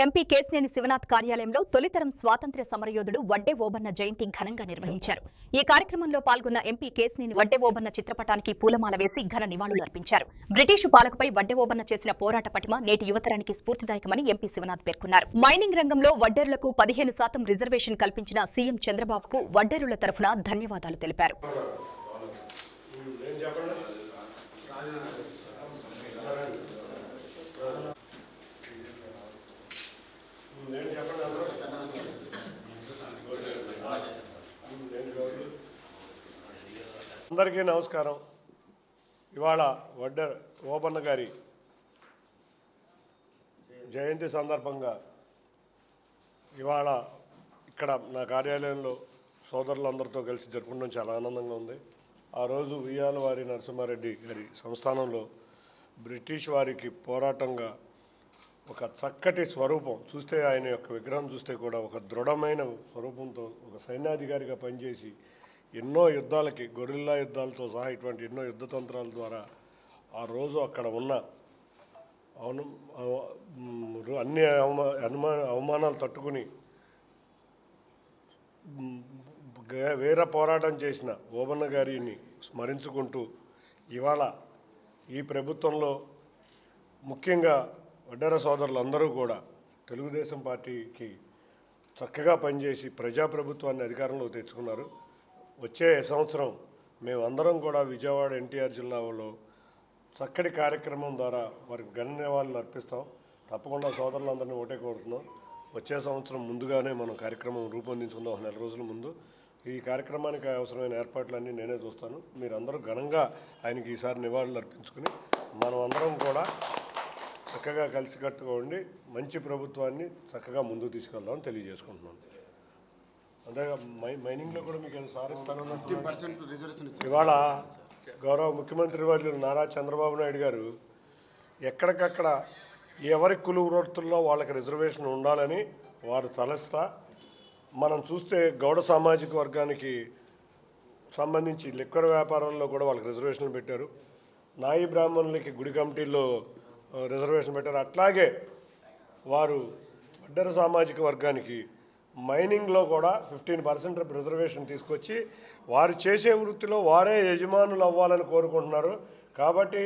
MP Kesineni Sivanath కార్యాలయంలో తొలితరం స్వాతంత్ర్య సమరయోధుడు వడ్డే ఓబన్న జయంతి ఘనంగా నిర్వహించారు. ఈ కార్యక్రమంలో పాల్గొన్న ఎంపీ కేశినేని వడ్డే ఓబన్న చిత్రపటానికి పూలమాల వేసి ఘన నివాళులర్పించారు. బ్రిటిషు పాలకుపై వడ్డే ఓబన్న చేసిన పోరాట పటిమ నేటి యువతరానికి స్ఫూర్తిదాయకమని ఎంపీ శివనాథ్ పేర్కొన్నారు. మైనింగ్ రంగంలో వడ్డేరులకు 15% రిజర్వేషన్ కల్పించిన సీఎం చంద్రబాబుకు వడ్డేరుల తరఫున ధన్యవాదాలు తెలిపారు. అందరికీ నమస్కారం. ఇవాళ వడ్డే ఓబన్న గారి జయంతి సందర్భంగా ఇవాళ ఇక్కడ నా కార్యాలయంలో సోదరులందరితో కలిసి జరుపుకోవడం చాలా ఆనందంగా ఉంది. ఆ రోజు ఉయ్యాలవారి నరసింహారెడ్డి గారి సంస్థానంలో బ్రిటిష్ వారికి పోరాటంగా ఒక చక్కటి స్వరూపం చూస్తే, ఆయన యొక్క విగ్రహం చూస్తే కూడా ఒక దృఢమైన స్వరూపంతో ఒక సైన్యాధికారిగా పనిచేసి ఎన్నో యుద్ధాలకి, గొరిల్లా యుద్ధాలతో సహా ఇటువంటి ఎన్నో యుద్ధతంత్రాల ద్వారా ఆ రోజు అక్కడ ఉన్న అన్ని అవమానాలు తట్టుకుని వీర పోరాటం చేసిన ఓబన్న గారిని స్మరించుకుంటూ ఇవాళ ఈ ప్రభుత్వంలో ముఖ్యంగా వడ్డెర సోదరులందరూ కూడా తెలుగుదేశం పార్టీకి చక్కగా పనిచేసి ప్రజాప్రభుత్వాన్ని అధికారంలో తెచ్చుకున్నారు. వచ్చే సంవత్సరం మేమందరం కూడా విజయవాడ ఎన్టీఆర్ జిల్లాలో చక్కటి కార్యక్రమం ద్వారా వారికి ధన్యవాదాలు అర్పిస్తాం. తప్పకుండా సోదరులందరినీ ఒకటే కోరుతున్నాం. వచ్చే సంవత్సరం ముందుగానే మనం కార్యక్రమం రూపొందించుకుందాం. 1 నెల రోజుల ముందు ఈ కార్యక్రమానికి అవసరమైన ఏర్పాట్లన్నీ నేనే చూస్తాను. మీరందరూ ఘనంగా ఆయనకి ఈసారి నివాళులు అర్పించుకుని మనం అందరం కూడా చక్కగా కలిసికట్టుగా ఉండి మంచి ప్రభుత్వాన్ని చక్కగా ముందుకు తీసుకెళ్దామని తెలియజేసుకుంటున్నాను. అంతే మైనింగ్లో కూడా మీకు సాధిస్తాను. ఇవాళ గౌరవ ముఖ్యమంత్రి వర్యులు నారా చంద్రబాబు నాయుడు గారు ఎక్కడికక్కడ ఎవరి కులువు వృత్తుల్లో వాళ్ళకి రిజర్వేషన్ ఉండాలని వారు తలస్తా, మనం చూస్తే గౌడ సామాజిక వర్గానికి సంబంధించి లిక్కర్ వ్యాపారంలో కూడా వాళ్ళకి రిజర్వేషన్లు పెట్టారు. నాయి బ్రాహ్మణులకి గుడి కమిటీల్లో రిజర్వేషన్ పెట్టారు. అట్లాగే వారు వడ్డెర సామాజిక వర్గానికి మైనింగ్లో కూడా 15% రిజర్వేషన్ తీసుకొచ్చి వారు చేసే వృత్తిలో వారే యజమానులు అవ్వాలని కోరుకుంటున్నారు. కాబట్టి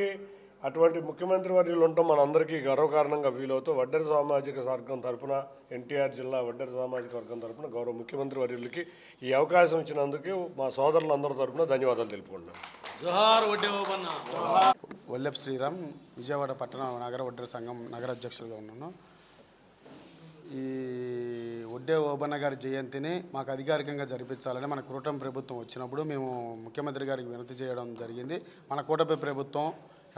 అటువంటి ముఖ్యమంత్రి వర్యులు ఉండటం మనందరికీ గర్వకారణంగా వీలవుతూ వడ్డెర సామాజిక వర్గం తరఫున, ఎన్టీఆర్ జిల్లా వడ్డెర సామాజిక వర్గం తరఫున గౌరవ ముఖ్యమంత్రి వర్యులకి ఈ అవకాశం ఇచ్చినందుకు మా సోదరులందరి తరఫున ధన్యవాదాలు తెలుపుకుంటున్నాం. జోహార్ వడ్డే ఓబన్న. వల్లెప్ శ్రీరామ్, విజయవాడ పట్టణ నగర వడ్డెర సంఘం నగర అధ్యక్షులుగా ఉన్నాను. ఈ వడ్డే ఓబన్న గారి జయంతిని మాకు అధికారికంగా జరిపించాలని మన కూటమి ప్రభుత్వం వచ్చినప్పుడు మేము ముఖ్యమంత్రి గారికి వినతి చేయడం జరిగింది. మన కూటమి ప్రభుత్వం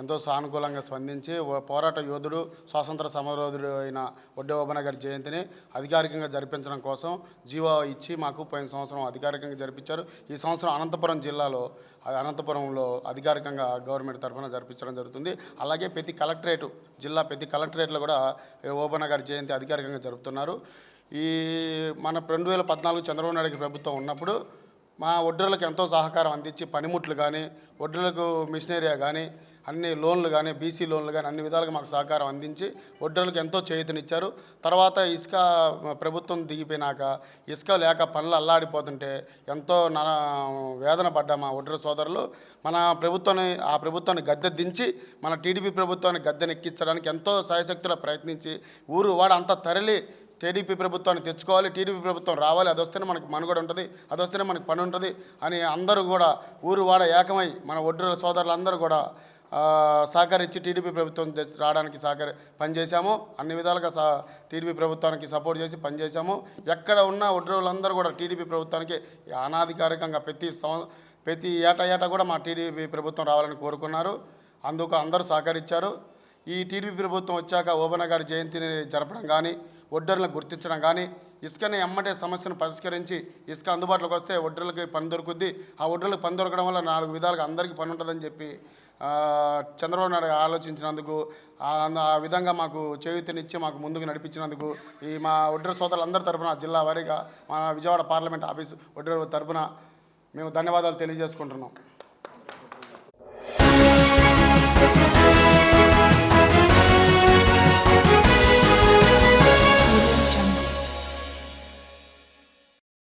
ఎంతో సానుకూలంగా స్పందించి పోరాట యోధుడు, స్వాతంత్ర సమరయోధుడు అయిన వడ్డే ఓబన్న గారి జయంతిని అధికారికంగా జరిపించడం కోసం జీవో ఇచ్చి మాకు పోయిన సంవత్సరం అధికారికంగా జరిపించారు. ఈ సంవత్సరం అనంతపురం జిల్లాలో, అనంతపురంలో అధికారికంగా గవర్నమెంట్ తరఫున జరిపించడం జరుగుతుంది. అలాగే ప్రతి కలెక్టరేట్లో కూడా ఓబన్న గారి జయంతి అధికారికంగా జరుపుతున్నారు. ఈ మన 2014 చంద్రబాబు నాయుడు ప్రభుత్వం ఉన్నప్పుడు మా వడ్డెరులకు ఎంతో సహకారం అందించి పనిముట్లు కానీ, వడ్డెరులకు మిషనరీయా కానీ, అన్ని లోన్లు కానీ, బీసీ లోన్లు కానీ అన్ని విధాలుగా మాకు సహకారం అందించి వడ్డెరులకు ఎంతో చేయూతనిచ్చారు. తర్వాత ఇసుక ప్రభుత్వం దిగిపోయినాక ఇసుక లేక పనులు అల్లాడిపోతుంటే ఎంతో వేదన పడ్డా మా వడ్డెర సోదరులు ఆ ప్రభుత్వాన్ని గద్దె దించి మన టీడీపీ ప్రభుత్వాన్ని గద్దెనెక్కించడానికి ఎంతో సాయశక్తులా ప్రయత్నించి ఊరు వాడ అంతా తరలి టీడీపీ ప్రభుత్వాన్ని తెచ్చుకోవాలి, టీడీపీ ప్రభుత్వం రావాలి, అది వస్తేనే మనకు మనుగడ ఉంటుంది, అది వస్తేనే మనకు పని ఉంటుంది అని అందరూ కూడా ఊరు వాడ ఏకమై మన వడ్డెర సోదరులందరూ కూడా సహకరించి టీడీపీ ప్రభుత్వం రావడానికి పనిచేశాము. అన్ని విధాలుగా టీడీపీ ప్రభుత్వానికి సపోర్ట్ చేసి పనిచేశాము. ఎక్కడ ఉన్న వడ్డెరులందరూ కూడా టీడీపీ ప్రభుత్వానికి అనాధికారికంగా ప్రతి ఏటా కూడా మా టీడీపీ ప్రభుత్వం రావాలని కోరుకున్నారు. అందుకు అందరూ సహకరించారు. ఈ టీడీపీ ప్రభుత్వం వచ్చాక ఓబన్న గారి జయంతిని జరపడం కానీ, వడ్డెరులను గుర్తించడం కానీ, ఇసుకని ఎమ్మటే సమస్యను పరిష్కరించి ఇసుక అందుబాటులోకి వస్తే వడ్డెరులకి పని దొరుకుద్ది. ఆ వడ్డెరులకు పని దొరకడం వల్ల 4 విధాలుగా అందరికీ పని ఉంటుందని చెప్పి చంద్రబాబు నాయుడు ఆలోచించినందుకు, ఆ విధంగా మాకు చేయూతనిచ్చి మాకు ముందుకు నడిపించినందుకు ఈ మా వడ్డెర సోదరులందరి తరఫున జిల్లా వారీగా మా విజయవాడ పార్లమెంట్ ఆఫీసు వడ్డెర తరఫున మేము ధన్యవాదాలు తెలియజేసుకుంటున్నాం.